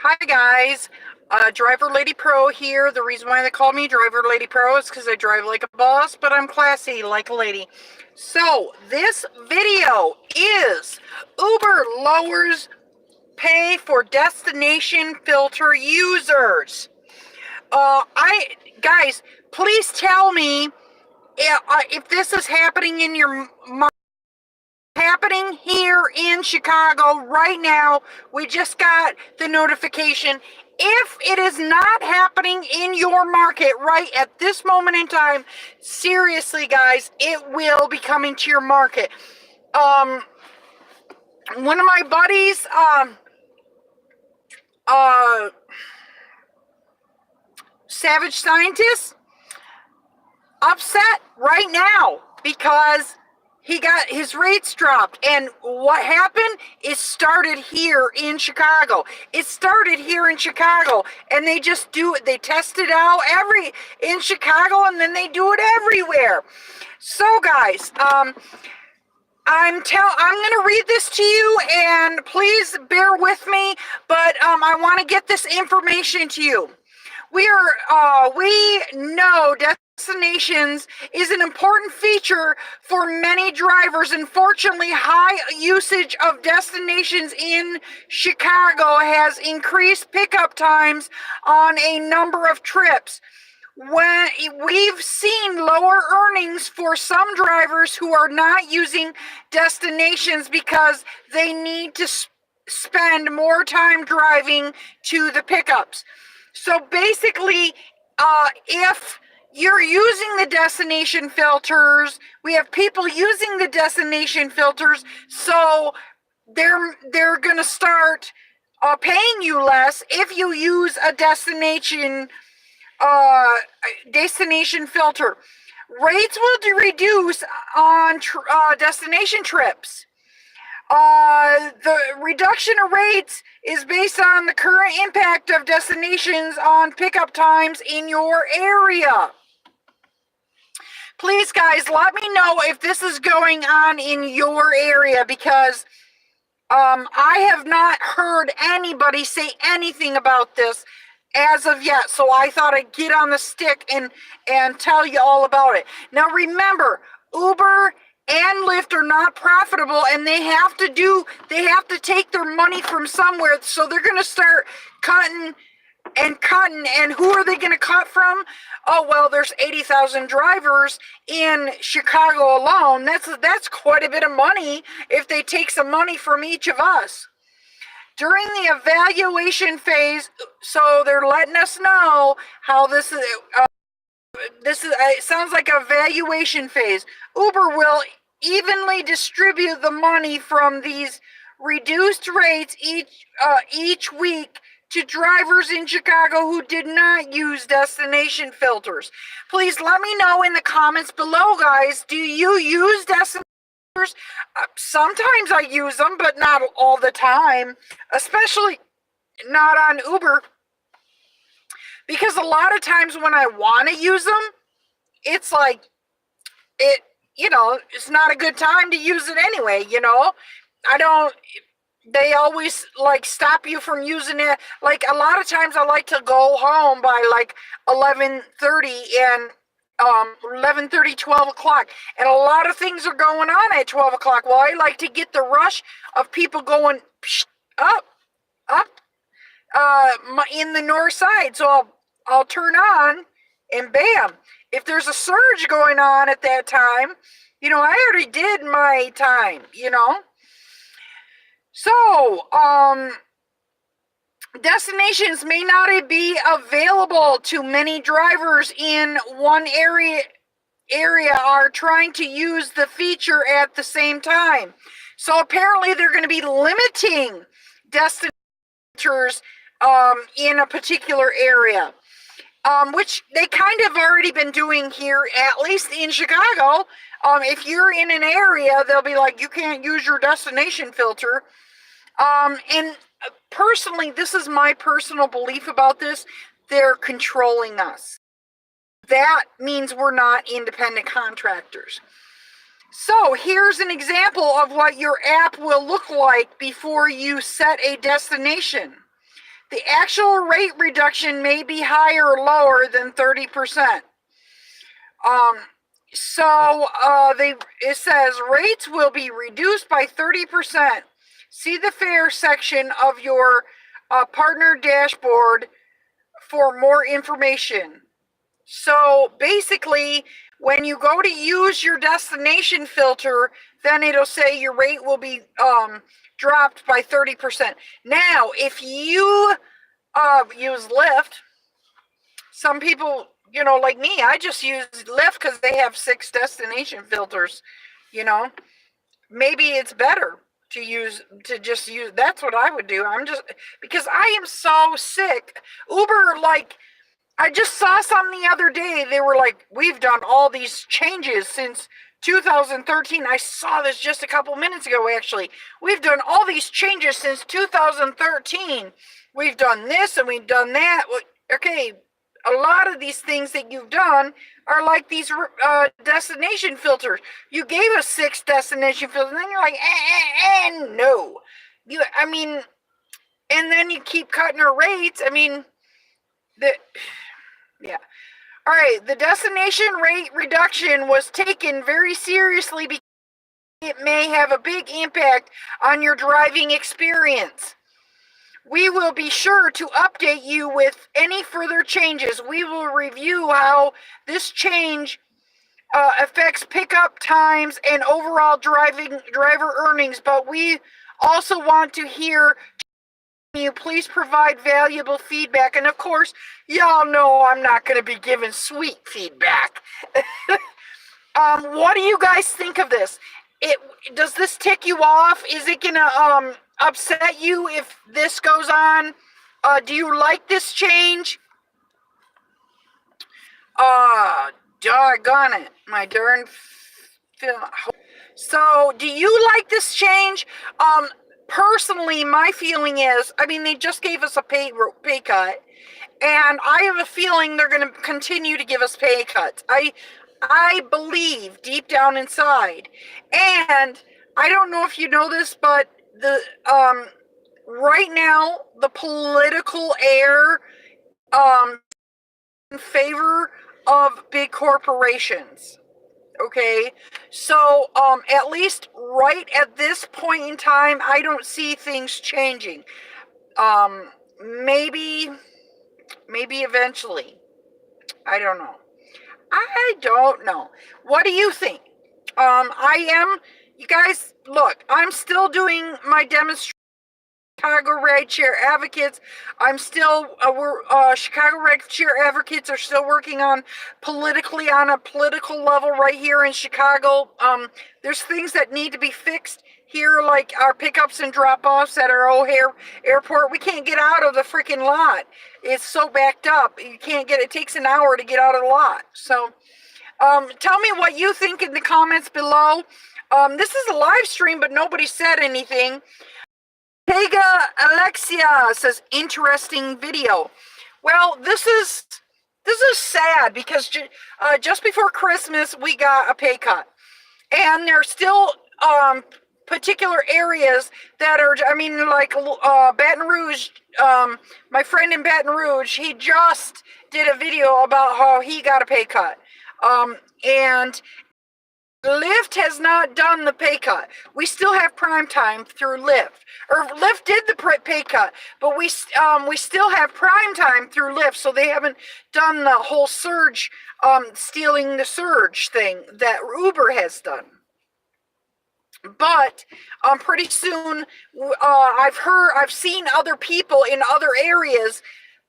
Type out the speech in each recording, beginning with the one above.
Hi guys, Driver Lady Pro here. The reason why they call me Driver Lady Pro is because I drive like a boss, but I'm classy like a lady. So this video is Uber lowers pay for destination filter users. Guys, please tell me if this is happening in your happening here in Chicago right now. We just got the notification. If it is not happening in your market right at this moment in time, seriously guys, it will be coming to your market. One of my buddies, Savage Scientist, upset right now because he got his rates dropped. And what happened? It started here in Chicago. And they just do it. They test it out in Chicago, and then they do it everywhere. So guys, I'm going to read this to you, and please bear with me, but I want to get this information to you. We know destinations is an important feature for many drivers. Unfortunately, high usage of destinations in Chicago has increased pickup times on a number of trips. When we've seen lower earnings for some drivers who are not using destinations because they need to spend more time driving to the pickups. So basically, if you're using the destination filters, we have people using the destination filters, so they're going to start paying you less if you use a destination filter. Rates will reduce on destination trips. The reduction of rates is based on the current impact of destinations on pickup times in your area. Please, guys, let me know if this is going on in your area, because I have not heard anybody say anything about this as of yet. So I thought I'd get on the stick and tell you all about it. Now remember, Uber and Lyft are not profitable, and they have to take their money from somewhere. So they're going to start cutting. And who are they going to cut from? Oh, well, there's 80,000 drivers in Chicago alone. That's quite a bit of money if they take some money from each of us. During the evaluation phase, so they're letting us know how this is. It sounds like a evaluation phase. Uber will evenly distribute the money from these reduced rates each week to drivers in Chicago who did not use destination filters. Please let me know in the comments below, guys. Do you use destination filters? Sometimes I use them, but not all the time, especially not on Uber. Because a lot of times when I want to use them, it's like, it's not a good time to use it anyway, they always like stop you from using it. Like a lot of times I like to go home by like 11:30 and 11:30, 12 o'clock. And a lot of things are going on at 12 o'clock. Well, I like to get the rush of people going up, in the north side. So I'll turn on, and bam, if there's a surge going on at that time, I already did my time, So, destinations may not be available to many drivers in one area are trying to use the feature at the same time. So apparently they're going to be limiting destinations in a particular area. Which they kind of already been doing here, at least in Chicago. If you're in an area, they'll be like, you can't use your destination filter. And personally, this is my personal belief about this. They're controlling us. That means we're not independent contractors. So here's an example of what your app will look like before you set a destination. The actual rate reduction may be higher or lower than 30%. It says rates will be reduced by 30%. See the fare section of your partner dashboard for more information. So basically, when you go to use your destination filter, then it'll say your rate will be dropped by 30%. Now, if you use Lyft, some people, like me, I just use Lyft because they have 6 destination filters. Maybe it's better to just use. That's what I would do. Because I am so sick. Uber, I just saw some the other day. They were like, we've done all these changes since 2013. I saw this just a couple minutes ago, actually. We've done all these changes since 2013. We've done this and we've done that. Okay, a lot of these things that you've done are like these destination filters. You gave us 6 destination filters, and then you're like, no. And then you keep cutting our rates. Yeah. All right, the destination rate reduction was taken very seriously because it may have a big impact on your driving experience. We will be sure to update you with any further changes. We will review how this change affects pickup times and overall driver earnings, but we also want to hear you. Please provide valuable feedback. And of course, y'all know I'm not going to be giving sweet feedback. What do you guys think of this? Does this tick you off? Is it going to upset you if this goes on? Do you like this change? Doggone it. My darn film. So, do you like this change? Personally, my feeling is, they just gave us a pay cut, and I have a feeling they're going to continue to give us pay cuts. I believe deep down inside, and I don't know if you know this, but right now the political air in favor of big corporations. Okay, so at least right at this point in time, I don't see things changing. Maybe eventually. I don't know. What do you think? You guys, look, I'm still doing my demonstration. Chicago Rideshare Advocates. Chicago Rideshare Advocates are still working on a political level right here in Chicago. There's things that need to be fixed here, like our pickups and drop-offs at our O'Hare Airport. We can't get out of the freaking lot. It's so backed up. It takes an hour to get out of the lot. So, tell me what you think in the comments below. This is a live stream, but nobody said anything. Pega Alexia says, interesting video. Well, this is sad because just before Christmas we got a pay cut, and there's still particular areas that are, like Baton Rouge. My friend in Baton Rouge, he just did a video about how he got a pay cut, and Lyft has not done the pay cut. We still have prime time through Lyft. Or Lyft did the pay cut, but we still have prime time through Lyft, so they haven't done the whole surge, stealing the surge thing that Uber has done. But pretty soon, I've seen other people in other areas,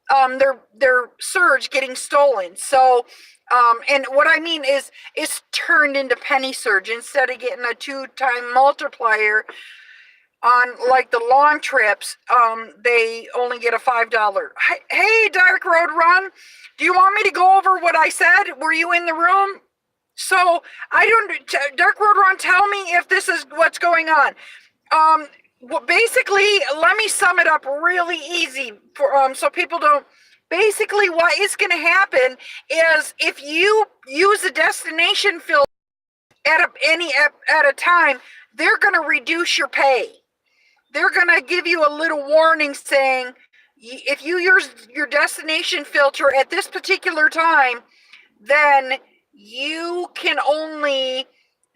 their surge getting stolen. So. And what I mean is it's turned into penny surge. Instead of getting a 2-time multiplier on like the long trips, they only get a $5. Hey, Dark Road Run, do you want me to go over what I said? Were you in the room? So Dark Road Run, tell me if this is what's going on. Well, basically, let me sum it up really easy for so people don't. Basically, what is going to happen is if you use a destination filter at a time, they're going to reduce your pay. They're going to give you a little warning saying if you use your destination filter at this particular time, then you can only,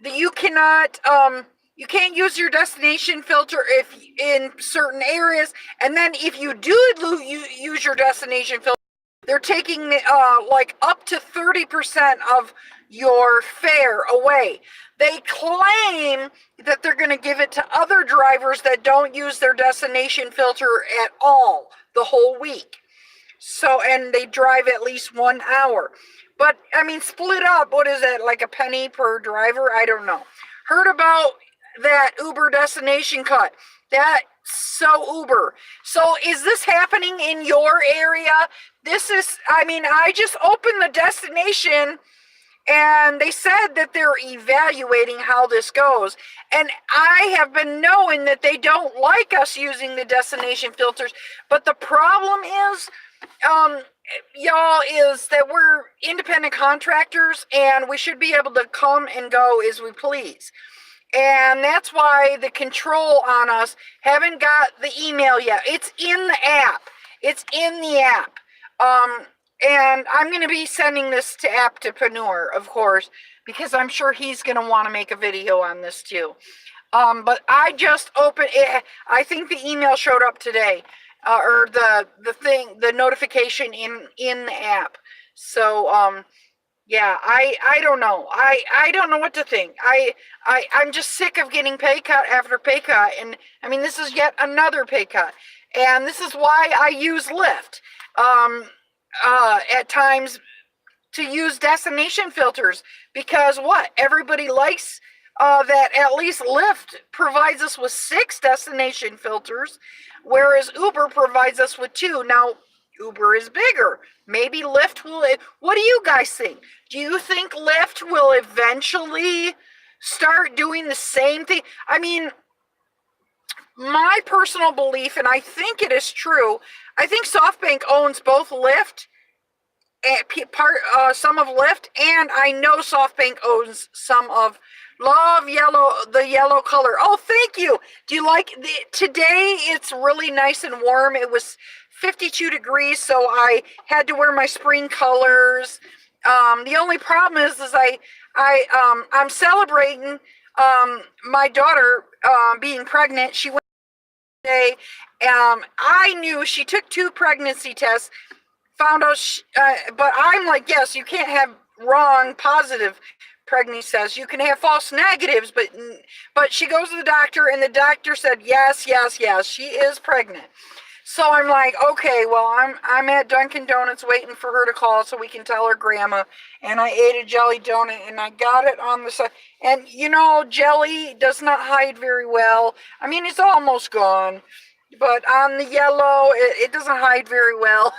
you cannot, you can't use your destination filter if in certain areas. And then if you do use your destination filter, they're taking like up to 30% of your fare away. They claim that they're going to give it to other drivers that don't use their destination filter at all the whole week. So, and they drive at least 1 hour. But I mean, split up, what is that, like a penny per driver? I don't know. Heard about that Uber destination cut. That's so Uber. So is this happening in your area? This is, I mean, I just opened the destination and they said that they're evaluating how this goes. And I have been knowing that they don't like us using the destination filters. But the problem is, y'all, is that we're independent contractors and we should be able to come and go as we please. And that's why the control on us haven't got the email yet. It's in the app. It's in the app. And I'm going to be sending this to Aptopreneur, of course, because I'm sure he's going to want to make a video on this too. But I just opened it. I think the email showed up today, or the notification in the app. So, yeah, I don't know. I don't know what to think. I'm just sick of getting pay cut after pay cut. And I mean, this is yet another pay cut. And this is why I use Lyft. At times to use destination filters, because what? Everybody likes that at least Lyft provides us with 6 destination filters, whereas Uber provides us with 2. Now, Uber is bigger. Maybe Lyft will. What do you guys think? Do you think Lyft will eventually start doing the same thing? I mean, my personal belief, and I think it is true, I think SoftBank owns both Lyft and some of Lyft, and I know SoftBank owns some of the yellow color. Oh, thank you. Do you like today? It's really nice and warm. It was 52 degrees, so I had to wear my spring colors. The only problem is I'm celebrating my daughter being pregnant. She went today. I knew she took 2 pregnancy tests, found out, but I'm like, yes, you can't have wrong positive pregnancy tests. You can have false negatives, but she goes to the doctor, and the doctor said, yes, she is pregnant. So I'm like, okay, well, I'm at Dunkin' Donuts waiting for her to call so we can tell her grandma. And I ate a jelly donut, and I got it on the side. And, you know, jelly does not hide very well. I mean, it's almost gone. But on the yellow, it doesn't hide very well.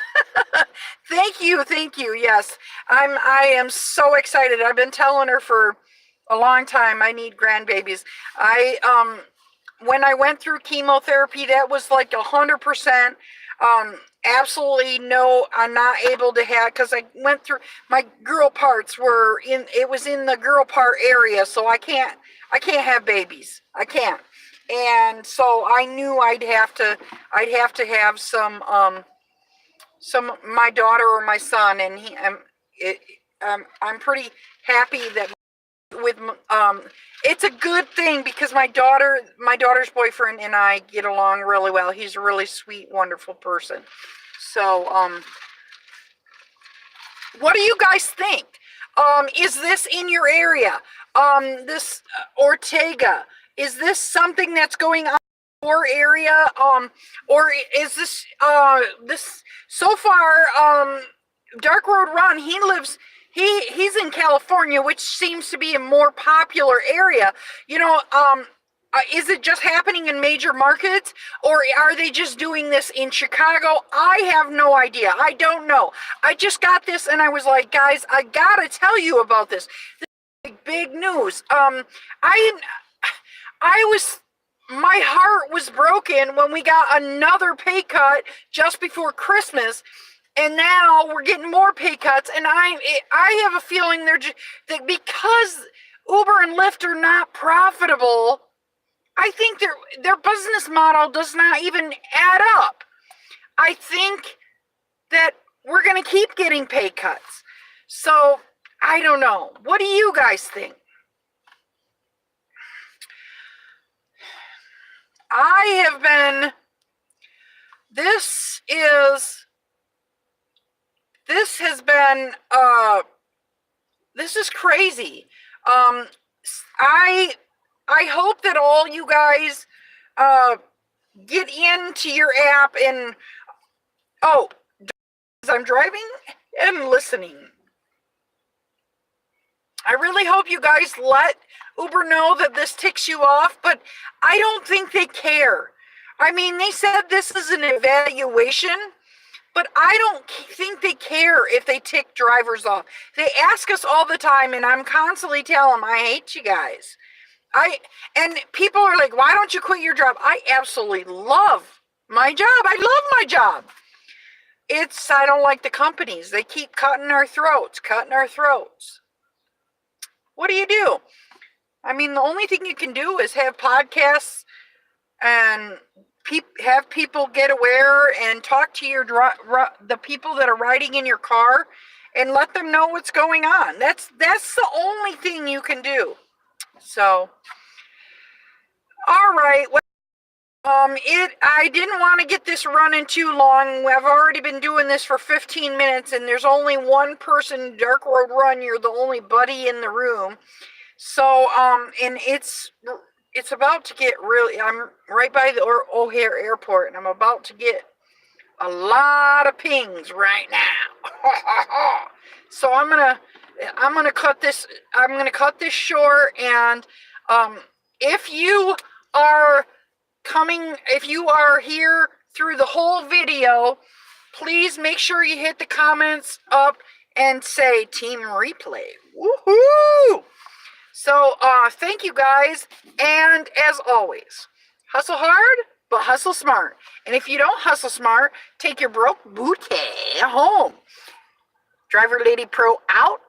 Thank you. Yes, I am so excited. I've been telling her for a long time I need grandbabies. When I went through chemotherapy, that was like 100%. Absolutely no, I'm not able to have, because I went through, my girl parts it was in the girl part area, so I can't have babies. I can't. And so I knew I'd have to have some my daughter or my son, and I'm pretty happy that with it's a good thing, because my daughter's boyfriend and I get along really well. He's a really sweet, wonderful person. So what do you guys think? Is this in your area? This Ortega, is this something that's going on in your area? Or is this this so far? Dark Road Ron, he's in California, which seems to be a more popular area. You know, is it just happening in major markets, or are they just doing this in Chicago? I have no idea. I don't know. I just got this and I was like, guys, I gotta tell you about this. This is big news. My heart was broken when we got another pay cut just before Christmas. And now we're getting more pay cuts, and I have a feeling that because Uber and Lyft are not profitable, I think their business model does not even add up. I think that we're going to keep getting pay cuts. So I don't know. What do you guys think? I have been, this has been, this is crazy. I hope that all you guys, get into your app and, oh, I'm driving and listening. I really hope you guys let Uber know that this ticks you off, but I don't think they care. I mean, they said this is an evaluation, but I don't think they care if they tick drivers off. They ask us all the time, and I'm constantly telling them, I hate you guys. And people are like, why don't you quit your job? I absolutely love my job. I love my job. I don't like the companies. They keep cutting our throats. What do you do? I mean, the only thing you can do is have podcasts and have people get aware and talk to the people that are riding in your car and let them know what's going on. That's the only thing you can do. So, all right. Well, I didn't want to get this running too long. I've already been doing this for 15 minutes, and there's only one person, Dark Road Run. You're the only buddy in the room. So, and it's about to get really, I'm right by the O'Hare Airport, and I'm about to get a lot of pings right now. So I'm gonna cut this short, and if you are here through the whole video, please make sure you hit the comments up and say Team Replay. Woohoo! So thank you guys, and as always, hustle hard, but hustle smart. And if you don't hustle smart, take your broke booty home. Driver Lady Pro out.